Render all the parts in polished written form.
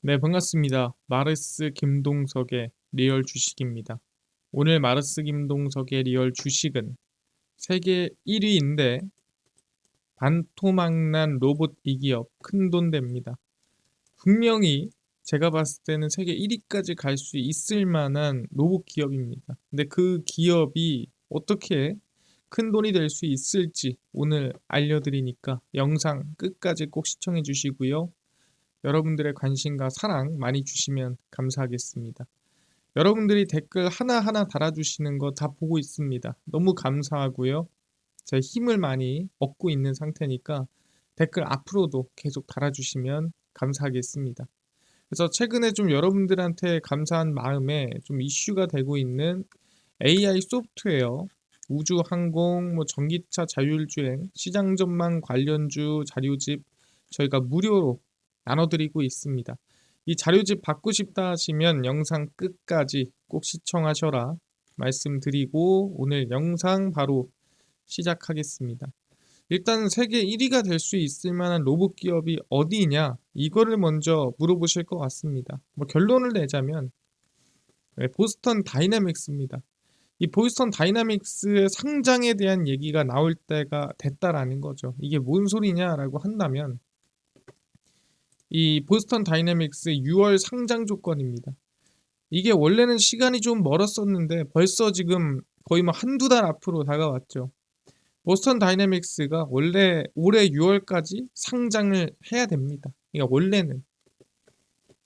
네, 반갑습니다. 마르스 김동석의 리얼 주식입니다. 오늘 마르스 김동석의 리얼 주식은 세계 1위인데 반토막난 로봇 이기업 큰돈됩니다. 분명히 제가 봤을 때는 세계 1위까지 갈 수 있을 만한 로봇 기업입니다. 근데 그 기업이 어떻게 큰 돈이 될 수 있을지 오늘 알려드리니까 영상 끝까지 꼭 시청해 주시고요. 여러분들의 관심과 사랑 많이 주시면 감사하겠습니다. 여러분들이 댓글 하나하나 달아주시는 거 다 보고 있습니다. 너무 감사하고요. 제 힘을 많이 얻고 있는 상태니까 댓글 앞으로도 계속 달아주시면 감사하겠습니다. 그래서 최근에 좀 여러분들한테 감사한 마음에 좀 이슈가 되고 있는 AI 소프트웨어, 우주항공, 전기차 자율주행, 시장 전망 관련주 자료집 저희가 무료로 나눠드리고 있습니다. 이 자료집 받고 싶다 하시면 영상 끝까지 꼭 시청하셔라 말씀드리고 오늘 영상 바로 시작하겠습니다. 일단 세계 1위가 될 수 있을 만한 로봇 기업이 어디냐 이거를 먼저 물어보실 것 같습니다. 결론을 내자면 보스턴 다이내믹스입니다. 이 보스턴 다이내믹스의 상장에 대한 얘기가 나올 때가 됐다라는 거죠. 이게 뭔 소리냐라고 한다면 이 보스턴 다이내믹스 6월 상장 조건입니다. 이게 원래는 시간이 좀 멀었었는데 벌써 지금 거의 한두 달 앞으로 다가왔죠. 보스턴 다이내믹스가 원래 올해 6월까지 상장을 해야 됩니다. 그러니까 원래는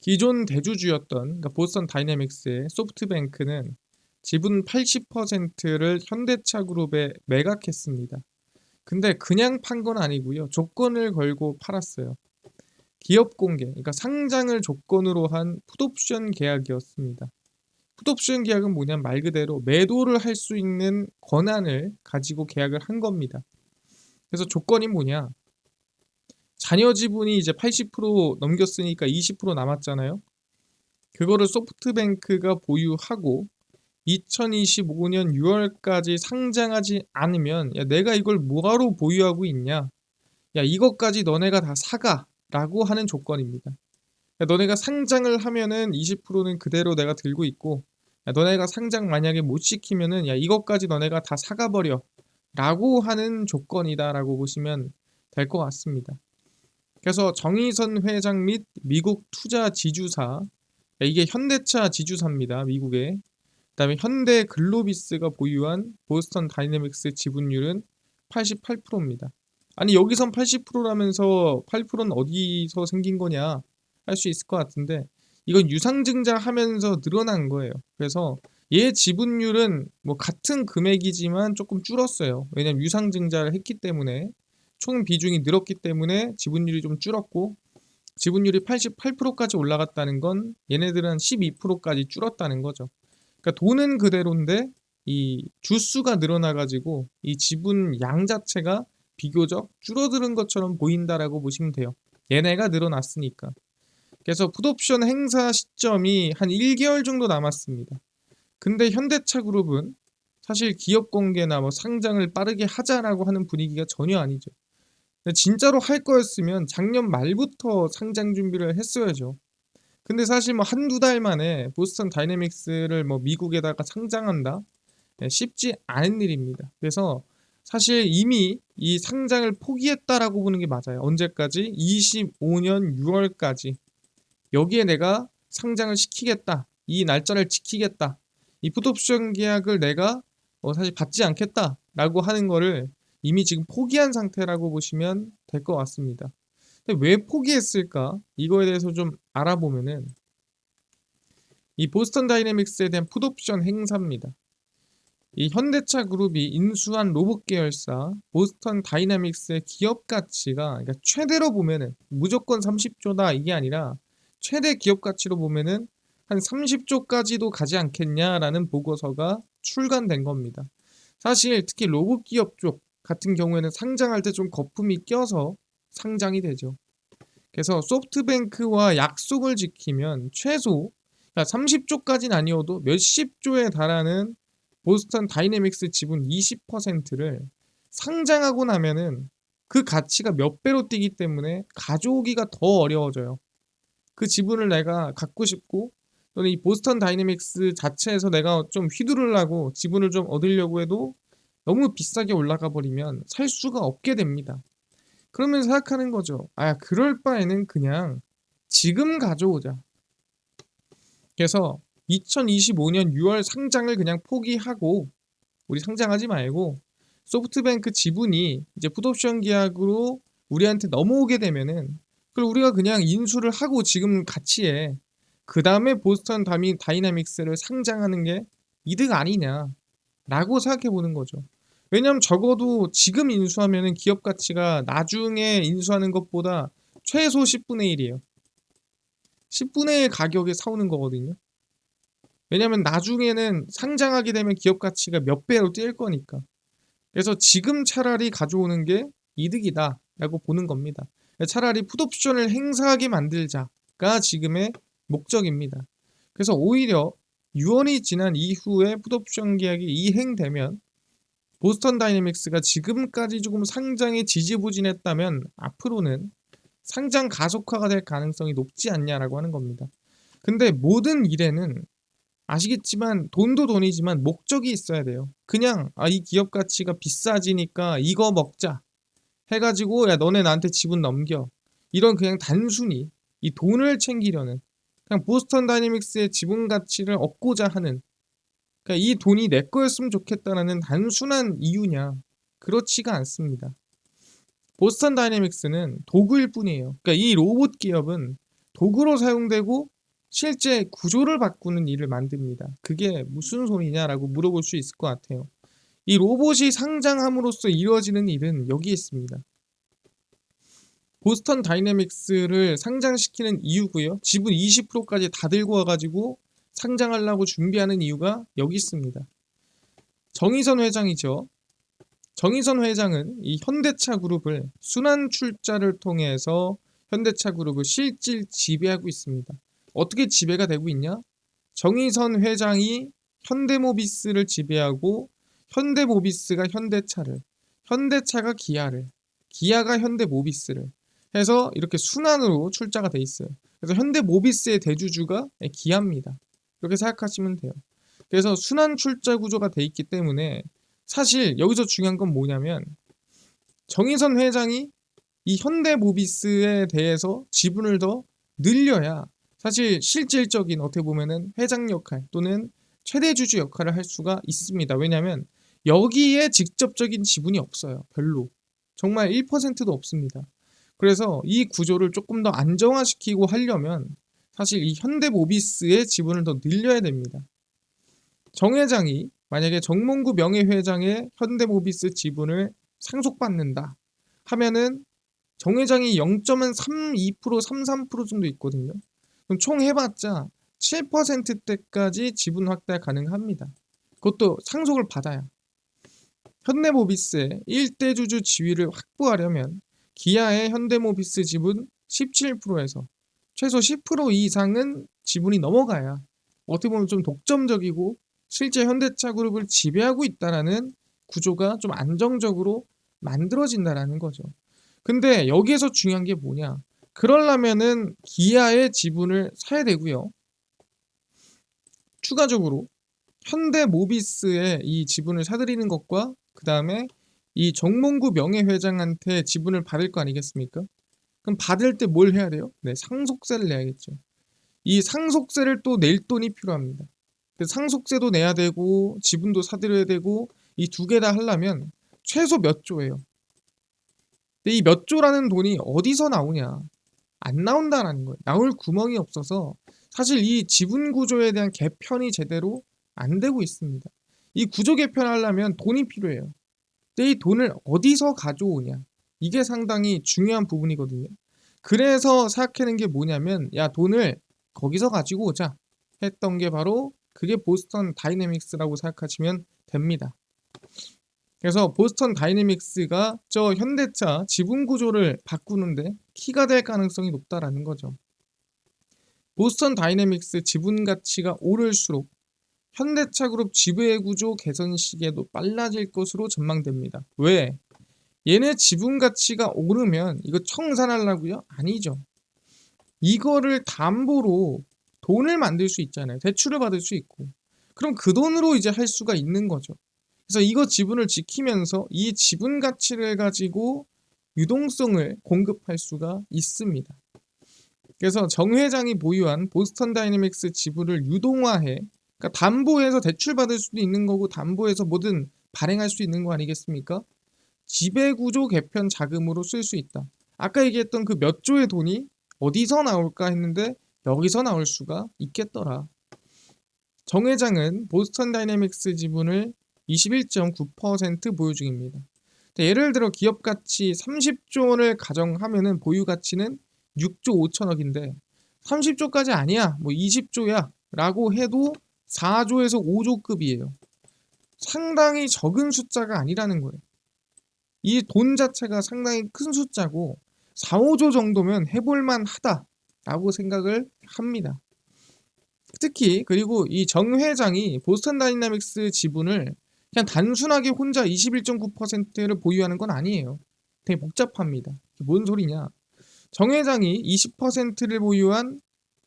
기존 대주주였던 그러니까 보스턴 다이내믹스의 소프트뱅크는 지분 80%를 현대차 그룹에 매각했습니다. 근데 그냥 판 건 아니고요. 조건을 걸고 팔았어요. 기업 공개, 그러니까 상장을 조건으로 한 풋옵션 계약이었습니다. 풋옵션 계약은 뭐냐면 말 그대로 매도를 할 수 있는 권한을 가지고 계약을 한 겁니다. 그래서 조건이 뭐냐? 자녀 지분이 이제 80% 넘겼으니까 20% 남았잖아요. 그거를 소프트뱅크가 보유하고 2025년 6월까지 상장하지 않으면 야 내가 이걸 뭐하러 보유하고 있냐? 야 이것까지 너네가 다 사가 라고 하는 조건입니다. 야, 너네가 상장을 하면은 20%는 그대로 내가 들고 있고 야, 너네가 상장 만약에 못 시키면은 야 이것까지 너네가 다 사가버려 라고 하는 조건이다 라고 보시면 될 것 같습니다. 그래서 정의선 회장 및 미국 투자 지주사 이게 현대차 지주사입니다. 미국에 그다음에 현대 글로비스가 보유한 보스턴 다이내믹스 지분율은 88%입니다. 아니 여기선 80%라면서 8%는 어디서 생긴 거냐 할 수 있을 것 같은데 이건 유상증자 하면서 늘어난 거예요. 그래서 얘 지분율은 같은 금액이지만 조금 줄었어요. 왜냐면 유상증자를 했기 때문에 총 비중이 늘었기 때문에 지분율이 좀 줄었고 지분율이 88%까지 올라갔다는 건 얘네들은 12%까지 줄었다는 거죠. 그러니까 돈은 그대로인데 이 주수가 늘어나가지고 이 지분 양 자체가 비교적 줄어드는 것처럼 보인다라고 보시면 돼요. 얘네가 늘어났으니까. 그래서 풋옵션 행사 시점이 한 1개월 정도 남았습니다. 근데 현대차 그룹은 사실 기업 공개나 상장을 빠르게 하자라고 하는 분위기가 전혀 아니죠. 진짜로 할 거였으면 작년 말부터 상장 준비를 했어야죠. 근데 사실 한두 달 만에 보스턴 다이내믹스를 미국에다가 상장한다? 네, 쉽지 않은 일입니다. 그래서 사실 이미 이 상장을 포기했다라고 보는 게 맞아요. 언제까지? 25년 6월까지. 여기에 내가 상장을 시키겠다. 이 날짜를 지키겠다. 이 풋옵션 계약을 내가 사실 받지 않겠다라고 하는 거를 이미 지금 포기한 상태라고 보시면 될 것 같습니다. 근데 왜 포기했을까? 이거에 대해서 좀 알아보면은 이 보스턴 다이내믹스에 대한 풋옵션 행사입니다. 이 현대차 그룹이 인수한 로봇 계열사 보스턴 다이내믹스의 기업 가치가 그러니까 최대로 보면은 무조건 30조다 이게 아니라 최대 기업 가치로 보면은 한 30조까지도 가지 않겠냐라는 보고서가 출간된 겁니다. 사실 특히 로봇 기업 쪽 같은 경우에는 상장할 때 좀 거품이 껴서 상장이 되죠. 그래서 소프트뱅크와 약속을 지키면 최소 30조까지는 아니어도 몇십 조에 달하는 보스턴 다이내믹스 지분 20%를 상장하고 나면은 그 가치가 몇 배로 뛰기 때문에 가져오기가 더 어려워져요. 그 지분을 내가 갖고 싶고 또는 이 보스턴 다이내믹스 자체에서 내가 좀 휘두르려고 지분을 좀 얻으려고 해도 너무 비싸게 올라가 버리면 살 수가 없게 됩니다. 그러면 생각하는 거죠. 아, 그럴 바에는 그냥 지금 가져오자. 그래서 2025년 6월 상장을 그냥 포기하고 우리 상장하지 말고 소프트뱅크 지분이 이제 풋옵션 계약으로 우리한테 넘어오게 되면은 그걸 우리가 그냥 인수를 하고 지금 가치에 그 다음에 보스턴 다이나믹스를 상장하는 게 이득 아니냐라고 생각해 보는 거죠. 왜냐하면 적어도 지금 인수하면은 기업 가치가 나중에 인수하는 것보다 최소 10분의 1이에요. 10분의 1 가격에 사오는 거거든요. 왜냐하면 나중에는 상장하게 되면 기업 가치가 몇 배로 뛸 거니까. 그래서 지금 차라리 가져오는 게 이득이다라고 보는 겁니다. 차라리 풋옵션을 행사하게 만들자가 지금의 목적입니다. 그래서 오히려 6월이 지난 이후에 풋옵션 계약이 이행되면 보스턴 다이내믹스가 지금까지 조금 상장에 지지부진했다면 앞으로는 상장 가속화가 될 가능성이 높지 않냐라고 하는 겁니다. 근데 모든 일에는 아시겠지만 돈도 돈이지만 목적이 있어야 돼요. 그냥 이 기업 가치가 비싸지니까 이거 먹자 해가지고 야 너네 나한테 지분 넘겨 이런 그냥 단순히 이 돈을 챙기려는 그냥 보스턴 다이내믹스의 지분 가치를 얻고자 하는 그러니까 이 돈이 내 거였으면 좋겠다라는 단순한 이유냐 그렇지가 않습니다. 보스턴 다이내믹스는 도구일 뿐이에요. 그러니까 이 로봇 기업은 도구로 사용되고 실제 구조를 바꾸는 일을 만듭니다. 그게 무슨 소리냐라고 물어볼 수 있을 것 같아요. 이 로봇이 상장함으로써 이루어지는 일은 여기 있습니다. 보스턴 다이내믹스를 상장시키는 이유고요. 지분 20%까지 다 들고 와가지고 상장하려고 준비하는 이유가 여기 있습니다. 정의선 회장이죠. 정의선 회장은 이 현대차 그룹을 순환 출자를 통해서 현대차 그룹을 실질 지배하고 있습니다. 어떻게 지배가 되고 있냐? 정의선 회장이 현대모비스를 지배하고 현대모비스가 현대차를, 현대차가 기아를, 기아가 현대모비스를 해서 이렇게 순환으로 출자가 돼 있어요. 그래서 현대모비스의 대주주가 기아입니다. 이렇게 생각하시면 돼요. 그래서 순환 출자 구조가 돼 있기 때문에 사실 여기서 중요한 건 뭐냐면 정의선 회장이 이 현대모비스에 대해서 지분을 더 늘려야 사실 실질적인 어떻게 보면은 회장 역할 또는 최대 주주 역할을 할 수가 있습니다. 왜냐하면 여기에 직접적인 지분이 없어요. 별로. 정말 1%도 없습니다. 그래서 이 구조를 조금 더 안정화시키고 하려면 사실 이 현대모비스의 지분을 더 늘려야 됩니다. 정 회장이 만약에 정몽구 명예회장의 현대모비스 지분을 상속받는다 하면은 정 회장이 0.32%, 33% 정도 있거든요. 그럼 총 해봤자 7%대까지 지분 확대 가능합니다. 그것도 상속을 받아야. 현대모비스의 1대 주주 지위를 확보하려면 기아의 현대모비스 지분 17%에서 최소 10% 이상은 지분이 넘어가야 어떻게 보면 좀 독점적이고 실제 현대차 그룹을 지배하고 있다라는 구조가 좀 안정적으로 만들어진다라는 거죠. 근데 여기에서 중요한 게 뭐냐? 그러려면은 기아의 지분을 사야 되고요. 추가적으로 현대모비스의 이 지분을 사들이는 것과 그 다음에 이 정몽구 명예회장한테 지분을 받을 거 아니겠습니까? 그럼 받을 때 뭘 해야 돼요? 네, 상속세를 내야겠죠. 이 상속세를 또 낼 돈이 필요합니다. 그래서 상속세도 내야 되고 지분도 사들여야 되고 이 두 개 다 하려면 최소 몇 조예요. 근데 이 몇 조라는 돈이 어디서 나오냐? 안 나온다라는 거예요. 나올 구멍이 없어서 사실 이 지분 구조에 대한 개편이 제대로 안 되고 있습니다. 이 구조 개편하려면 돈이 필요해요. 근데 이 돈을 어디서 가져오냐? 이게 상당히 중요한 부분이거든요. 그래서 생각하는 게 뭐냐면 야 돈을 거기서 가지고 오자 했던 게 바로 그게 보스턴 다이내믹스라고 생각하시면 됩니다. 그래서 보스턴 다이내믹스가 저 현대차 지분 구조를 바꾸는데 키가 될 가능성이 높다라는 거죠. 보스턴 다이내믹스 지분 가치가 오를수록 현대차 그룹 지배 구조 개선 시기에도 빨라질 것으로 전망됩니다. 왜? 얘네 지분 가치가 오르면 이거 청산하려고요? 아니죠. 이거를 담보로 돈을 만들 수 있잖아요. 대출을 받을 수 있고. 그럼 그 돈으로 이제 할 수가 있는 거죠. 그래서 이거 지분을 지키면서 이 지분 가치를 가지고 유동성을 공급할 수가 있습니다. 그래서 정 회장이 보유한 보스턴 다이내믹스 지분을 유동화해, 그러니까 담보해서 대출 받을 수도 있는 거고 담보해서 뭐든 발행할 수 있는 거 아니겠습니까? 지배구조 개편 자금으로 쓸 수 있다. 아까 얘기했던 그 몇 조의 돈이 어디서 나올까 했는데 여기서 나올 수가 있겠더라. 정 회장은 보스턴 다이내믹스 지분을 21.9% 보유 중입니다. 예를 들어 기업 가치 30조 원을 가정하면은 보유 가치는 6조 5천억인데 30조까지 아니야, 뭐 20조야 라고 해도 4조에서 5조급이에요. 상당히 적은 숫자가 아니라는 거예요. 이 돈 자체가 상당히 큰 숫자고 4, 5조 정도면 해볼만 하다라고 생각을 합니다. 특히 그리고 이 정 회장이 보스턴 다이내믹스 지분을 그냥 단순하게 혼자 21.9%를 보유하는 건 아니에요. 되게 복잡합니다. 뭔 소리냐? 정 회장이 20%를 보유한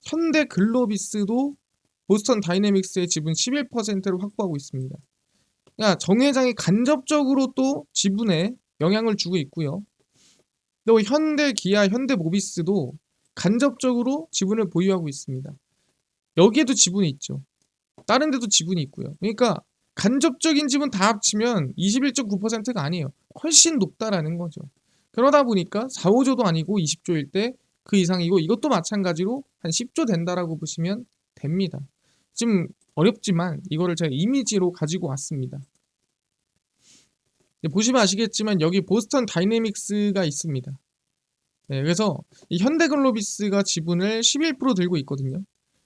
현대글로비스도 보스턴 다이내믹스의 지분 11%를 확보하고 있습니다. 그러니까 정 회장이 간접적으로 또 지분에 영향을 주고 있고요. 또 현대 기아, 현대모비스도 간접적으로 지분을 보유하고 있습니다. 여기에도 지분이 있죠. 다른 데도 지분이 있고요. 그러니까 간접적인 지분 다 합치면 21.9%가 아니에요. 훨씬 높다라는 거죠. 그러다 보니까 4, 5조도 아니고 20조일 때 그 이상이고 이것도 마찬가지로 한 10조 된다라고 보시면 됩니다. 지금 어렵지만 이거를 제가 이미지로 가지고 왔습니다. 보시면 아시겠지만 여기 보스턴 다이내믹스가 있습니다. 네, 그래서 이 현대글로비스가 지분을 11% 들고 있거든요.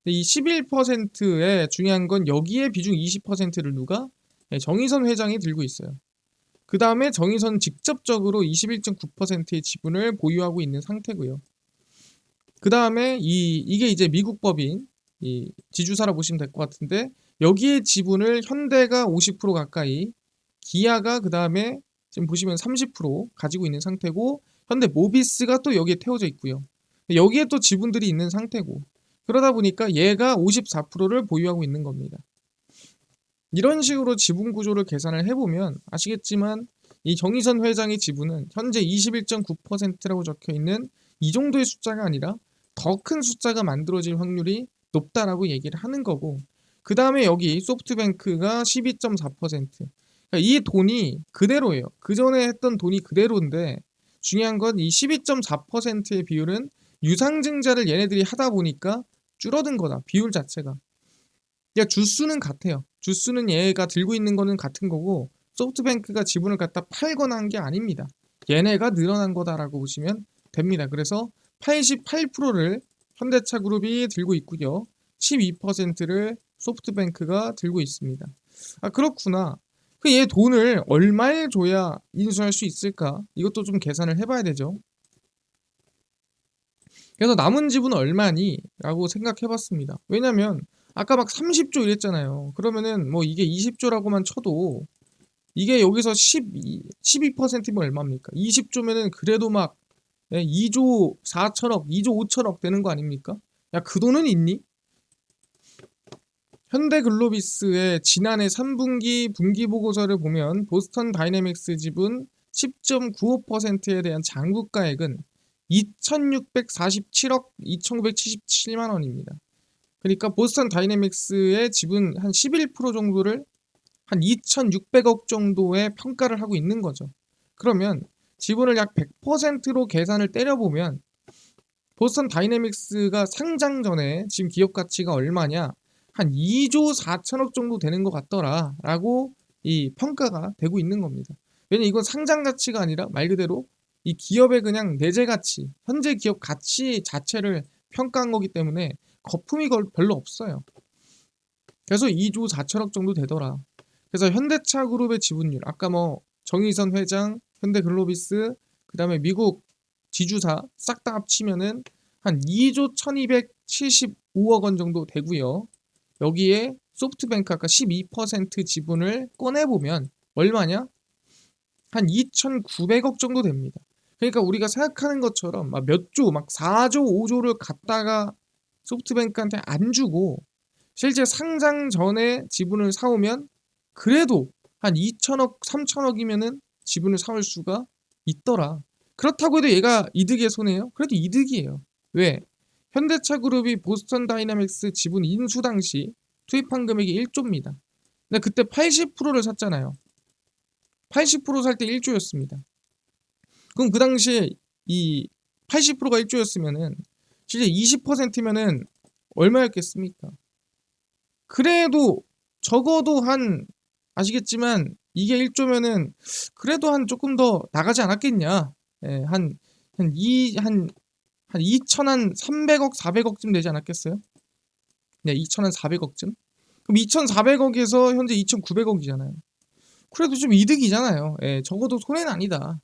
이 11%에 중요한 건 여기에 비중 20%를 누가? 네, 정의선 회장이 들고 있어요. 그 다음에 정의선 직접적으로 21.9%의 지분을 보유하고 있는 상태고요. 그 다음에 이게 이제 미국 법인 이 지주사라 보시면 될 것 같은데 여기에 지분을 현대가 50% 가까이, 기아가 그 다음에 지금 보시면 30% 가지고 있는 상태고 현대 모비스가 또 여기에 태워져 있고요. 여기에 또 지분들이 있는 상태고 그러다 보니까 얘가 54%를 보유하고 있는 겁니다. 이런 식으로 지분 구조를 계산을 해보면 아시겠지만 이 정의선 회장의 지분은 현재 21.9%라고 적혀 있는 이 정도의 숫자가 아니라 더 큰 숫자가 만들어질 확률이 높다라고 얘기를 하는 거고 그 다음에 여기 소프트뱅크가 12.4%. 그러니까 이 돈이 그대로예요. 그 전에 했던 돈이 그대로인데 중요한 건 이 12.4%의 비율은 유상증자를 얘네들이 하다 보니까 줄어든 거다. 비율 자체가. 그러니까 주수는 같아요. 주수는 얘가 들고 있는 거는 같은 거고 소프트뱅크가 지분을 갖다 팔거나 한 게 아닙니다. 얘네가 늘어난 거다라고 보시면 됩니다. 그래서 88%를 현대차그룹이 들고 있고요. 12%를 소프트뱅크가 들고 있습니다. 아 그렇구나. 그 얘 돈을 얼마에 줘야 인수할 수 있을까? 이것도 좀 계산을 해봐야 되죠. 그래서 남은 지분은 얼마니? 라고 생각해봤습니다. 왜냐면 아까 막 30조 이랬잖아요. 그러면은 뭐 이게 20조라고만 쳐도 이게 여기서 12%면 얼마입니까? 20조면은 그래도 막 2조 4천억, 2조 5천억 되는 거 아닙니까? 야, 그 돈은 있니? 현대글로비스의 지난해 3분기 분기 보고서를 보면 보스턴 다이내믹스 지분 10.95%에 대한 잔고가액은 2,647억 2,977만 원입니다. 그러니까 보스턴 다이내믹스의 지분 한 11% 정도를 한 2,600억 정도의 평가를 하고 있는 거죠. 그러면 지분을 약 100%로 계산을 때려보면 보스턴 다이내믹스가 상장 전에 지금 기업 가치가 얼마냐? 한 2조 4천억 정도 되는 것 같더라 라고 이 평가가 되고 있는 겁니다. 왜냐면 이건 상장 가치가 아니라 말 그대로 이 기업의 그냥 내재 가치, 현재 기업 가치 자체를 평가한 거기 때문에 거품이 별로 없어요. 그래서 2조 4천억 정도 되더라. 그래서 현대차 그룹의 지분율, 아까 뭐 정의선 회장, 현대글로비스, 그 다음에 미국 지주사 싹 다 합치면은 한 2조 1275억 원 정도 되고요. 여기에 소프트뱅크 아까 12% 지분을 꺼내보면 얼마냐? 한 2,900억 정도 됩니다. 그러니까 우리가 생각하는 것처럼 막 몇 조, 막 4조, 5조를 갖다가 소프트뱅크한테 안 주고 실제 상장 전에 지분을 사오면 그래도 한 2천억, 3천억이면은 지분을 사올 수가 있더라. 그렇다고 해도 얘가 이득에 손해요? 그래도 이득이에요. 왜? 현대차 그룹이 보스턴 다이나믹스 지분 인수 당시 투입한 금액이 1조입니다. 근데 그때 80%를 샀잖아요. 80% 살 때 1조였습니다. 그럼 그 당시에 이 80%가 1조였으면은 실제 20%면은 얼마였겠습니까? 그래도 적어도 한 아시겠지만 이게 1조면은 그래도 한 조금 더 나가지 않았겠냐? 예, 한 2천 한 300억, 400억쯤 되지 않았겠어요? 네, 2천 한 400억쯤? 그럼 2,400억에서 현재 2,900억이잖아요. 그래도 좀 이득이잖아요. 예, 적어도 손해는 아니다.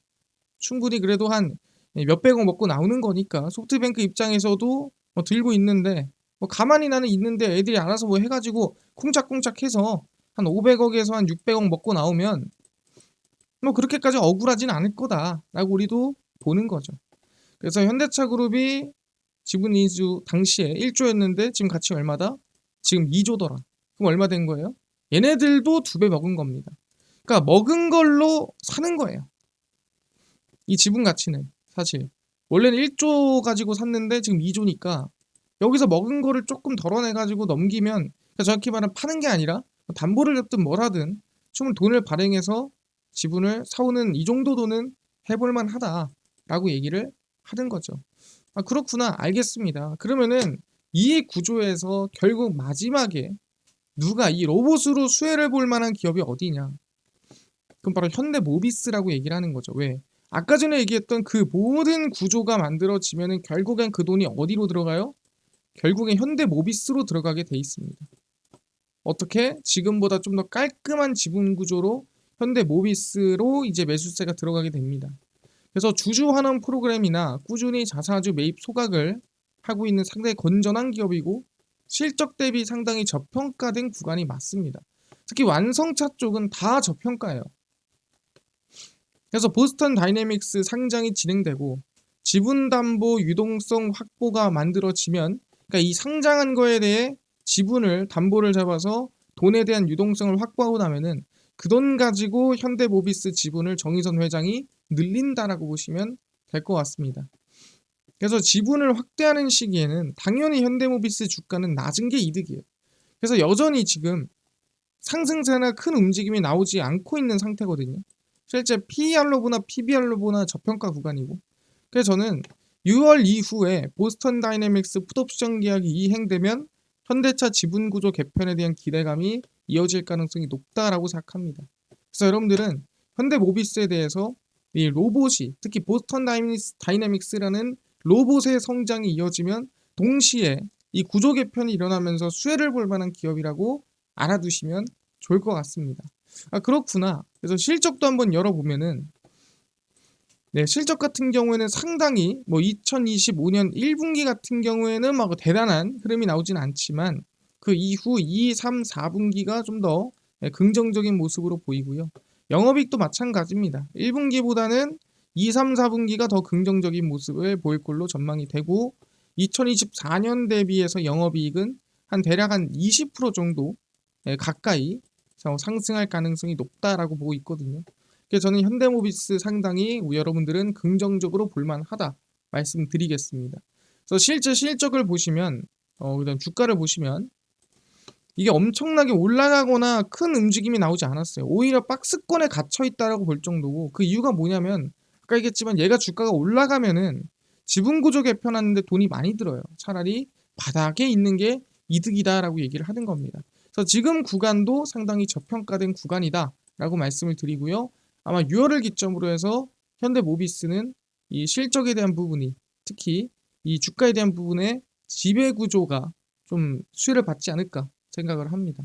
충분히 그래도 한 몇백억 먹고 나오는 거니까 소프트뱅크 입장에서도 뭐 들고 있는데 뭐 가만히 나는 있는데 애들이 알아서 뭐 해가지고 쿵짝쿵짝 해서 한 500억에서 한 600억 먹고 나오면 뭐 그렇게까지 억울하진 않을 거다라고 우리도 보는 거죠. 그래서 현대차 그룹이 지분 인수 당시에 1조였는데 지금 가치 얼마다? 지금 2조더라. 그럼 얼마 된 거예요? 얘네들도 2배 먹은 겁니다. 그러니까 먹은 걸로 사는 거예요. 이 지분 가치는 사실 원래는 1조 가지고 샀는데 지금 2조니까 여기서 먹은 거를 조금 덜어내가지고 넘기면 그러니까 정확히 말하면 파는 게 아니라 담보를 잡든 뭘 하든 충분히 돈을 발행해서 지분을 사오는 이 정도 돈은 해볼만 하다라고 얘기를 하는 거죠. 아 그렇구나 알겠습니다. 그러면은 이 구조에서 결국 마지막에 누가 이 로봇으로 수혜를 볼 만한 기업이 어디냐? 그럼 바로 현대모비스라고 얘기를 하는 거죠. 왜? 아까 전에 얘기했던 그 모든 구조가 만들어지면은 결국엔 그 돈이 어디로 들어가요? 결국엔 현대모비스로 들어가게 돼 있습니다. 어떻게? 지금보다 좀 더 깔끔한 지분 구조로 현대모비스로 이제 매수세가 들어가게 됩니다. 그래서 주주환원 프로그램이나 꾸준히 자사주 매입 소각을 하고 있는 상당히 건전한 기업이고 실적 대비 상당히 저평가된 구간이 맞습니다. 특히 완성차 쪽은 다 저평가예요. 그래서 보스턴 다이내믹스 상장이 진행되고 지분담보 유동성 확보가 만들어지면 그러니까 이 상장한 거에 대해 지분을 담보를 잡아서 돈에 대한 유동성을 확보하고 나면은 그 돈 가지고 현대모비스 지분을 정의선 회장이 늘린다라고 보시면 될 것 같습니다. 그래서 지분을 확대하는 시기에는 당연히 현대모비스 주가는 낮은 게 이득이에요. 그래서 여전히 지금 상승세나 큰 움직임이 나오지 않고 있는 상태거든요. 실제 PER로 보나 PBR로 보나 저평가 구간이고 그래서 저는 6월 이후에 보스턴 다이내믹스 풋옵션 계약이 이행되면 현대차 지분구조 개편에 대한 기대감이 이어질 가능성이 높다라고 생각합니다. 그래서 여러분들은 현대모비스에 대해서 이 로봇이 특히 보스턴 다이내믹스라는 로봇의 성장이 이어지면 동시에 이 구조 개편이 일어나면서 수혜를 볼 만한 기업이라고 알아두시면 좋을 것 같습니다. 아 그렇구나. 그래서 실적도 한번 열어보면은 네, 실적 같은 경우에는 상당히 뭐 2025년 1분기 같은 경우에는 막 대단한 흐름이 나오진 않지만 그 이후 2, 3, 4분기가 좀 더 긍정적인 모습으로 보이고요. 영업이익도 마찬가지입니다. 1분기보다는 2, 3, 4분기가 더 긍정적인 모습을 보일 걸로 전망이 되고 2024년 대비해서 영업이익은 한 대략 한 20% 정도 가까이 상승할 가능성이 높다라고 보고 있거든요. 그래서 저는 현대모비스 상당히 여러분들은 긍정적으로 볼만하다 말씀드리겠습니다. 그래서 실제 실적을 보시면 그다음 주가를 보시면 이게 엄청나게 올라가거나 큰 움직임이 나오지 않았어요. 오히려 박스권에 갇혀 있다라고 볼 정도고 그 이유가 뭐냐면 아까 얘기했지만 얘가 주가가 올라가면은 지분 구조 개편하는데 돈이 많이 들어요. 차라리 바닥에 있는 게 이득이다라고 얘기를 하는 겁니다. 그래서 지금 구간도 상당히 저평가된 구간이다라고 말씀을 드리고요. 아마 6월을 기점으로 해서 현대모비스는 이 실적에 대한 부분이 특히 이 주가에 대한 부분에 지배 구조가 좀 수혜를 받지 않을까 생각을 합니다.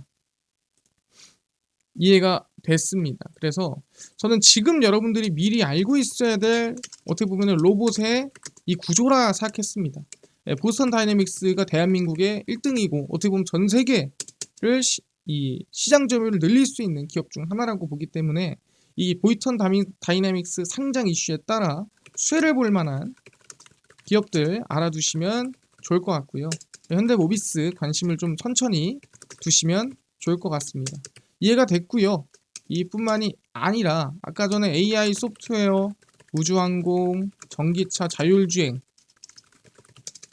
이해가 됐습니다. 그래서 저는 지금 여러분들이 미리 알고 있어야 될 어떻게 보면 로봇의 이 구조라 생각했습니다. 보스턴 다이내믹스가 대한민국의 1등이고 어떻게 보면 전 세계를 이 시장 점유율을 늘릴 수 있는 기업 중 하나라고 보기 때문에 이 보스턴 다이내믹스 상장 이슈에 따라 수혜를 볼 만한 기업들 알아두시면 좋을 것 같고요. 현대모비스 관심을 좀 천천히 두시면 좋을 것 같습니다. 이해가 됐고요. 이뿐만이 아니라 아까 전에 AI 소프트웨어, 우주항공, 전기차 자율주행,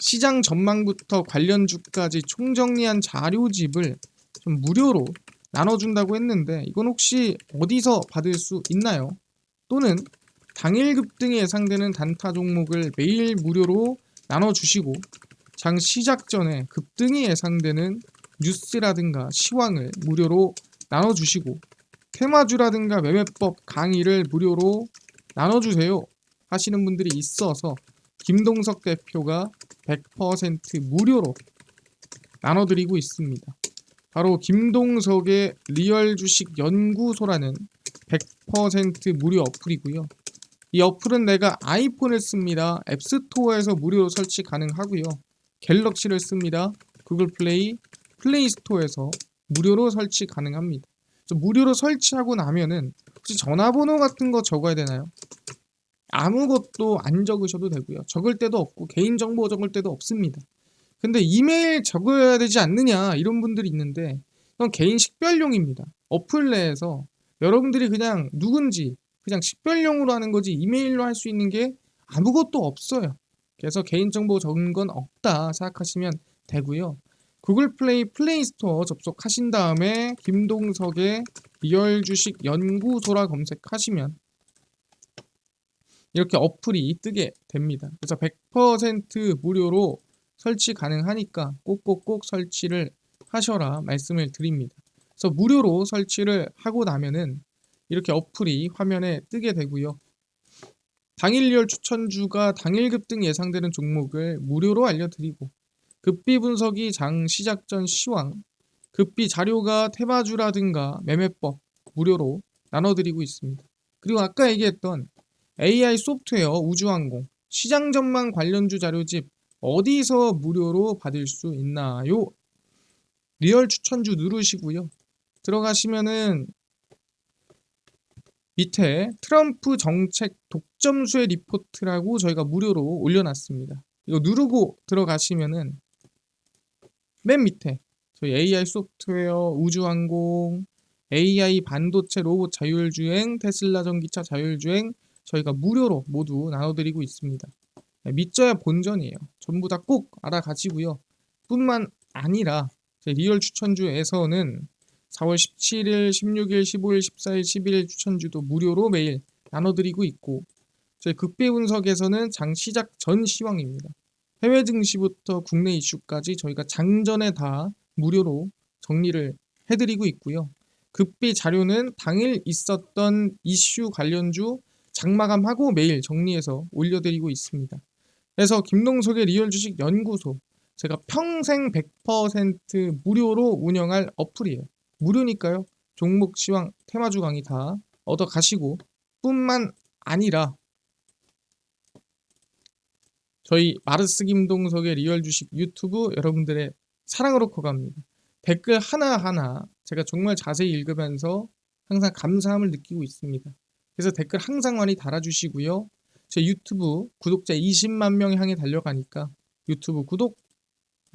시장 전망부터 관련주까지 총정리한 자료집을 좀 무료로 나눠준다고 했는데 이건 혹시 어디서 받을 수 있나요? 또는 당일 급등이 예상되는 단타 종목을 매일 무료로 나눠주시고 장 시작 전에 급등이 예상되는 뉴스라든가 시황을 무료로 나눠주시고 테마주라든가 매매법 강의를 무료로 나눠주세요 하시는 분들이 있어서 김동석 대표가 100% 무료로 나눠드리고 있습니다. 바로 김동석의 리얼 주식 연구소라는 100% 무료 어플이고요. 이 어플은 내가 아이폰을 씁니다. 앱스토어에서 무료로 설치 가능하고요. 갤럭시를 씁니다. 구글 플레이, 플레이 스토어에서 무료로 설치 가능합니다. 무료로 설치하고 나면은 혹시 전화번호 같은 거 적어야 되나요? 아무것도 안 적으셔도 되고요. 적을 때도 없고 개인정보 적을 때도 없습니다. 근데 이메일 적어야 되지 않느냐 이런 분들이 있는데 그건 개인 식별용입니다. 어플 내에서 여러분들이 그냥 누군지 그냥 식별용으로 하는 거지 이메일로 할 수 있는 게 아무것도 없어요. 그래서 개인정보 적은 건 없다 생각하시면 되고요. 구글 플레이, 플레이 스토어 접속하신 다음에 김동석의 리얼 주식 연구소라 검색하시면 이렇게 어플이 뜨게 됩니다. 그래서 100% 무료로 설치 가능하니까 꼭꼭꼭 설치를 하셔라 말씀을 드립니다. 그래서 무료로 설치를 하고 나면은 이렇게 어플이 화면에 뜨게 되고요. 당일 리얼 추천주가 당일 급등 예상되는 종목을 무료로 알려드리고 급비 분석이 장 시작 전 시황, 급비 자료가 테마주라든가 매매법 무료로 나눠드리고 있습니다. 그리고 아까 얘기했던 AI 소프트웨어, 우주항공, 시장 전망 관련주 자료집 어디서 무료로 받을 수 있나요? 리얼 추천주 누르시고요. 들어가시면은 밑에 트럼프 정책 독점수의 리포트라고 저희가 무료로 올려놨습니다. 이거 누르고 들어가시면은 맨 밑에 저희 AI 소프트웨어, 우주항공, AI 반도체 로봇 자율주행, 테슬라 전기차 자율주행 저희가 무료로 모두 나눠드리고 있습니다. 믿져야 본전이에요. 전부 다 꼭 알아가시고요. 뿐만 아니라 리얼 추천주에서는 4월 17일, 16일, 15일, 14일, 11일 추천주도 무료로 매일 나눠드리고 있고 저희 극배 분석에서는 장 시작 전 시황입니다. 해외 증시부터 국내 이슈까지 저희가 장전에 다 무료로 정리를 해드리고 있고요. 급비 자료는 당일 있었던 이슈 관련주 장마감하고 매일 정리해서 올려드리고 있습니다. 그래서 김동석의 리얼 주식 연구소 제가 평생 100% 무료로 운영할 어플이에요. 무료니까요. 종목 시황 테마주 강의 다 얻어 가시고 뿐만 아니라 저희 마르스 김동석의 리얼 주식 유튜브 여러분들의 사랑으로 커갑니다. 댓글 하나하나 제가 정말 자세히 읽으면서 항상 감사함을 느끼고 있습니다. 그래서 댓글 항상 많이 달아주시고요. 제 유튜브 구독자 20만 명 향해 달려가니까 유튜브 구독,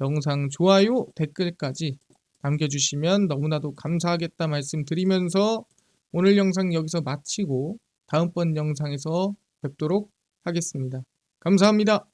영상 좋아요, 댓글까지 남겨주시면 너무나도 감사하겠다 말씀드리면서 오늘 영상 여기서 마치고 다음번 영상에서 뵙도록 하겠습니다. 감사합니다.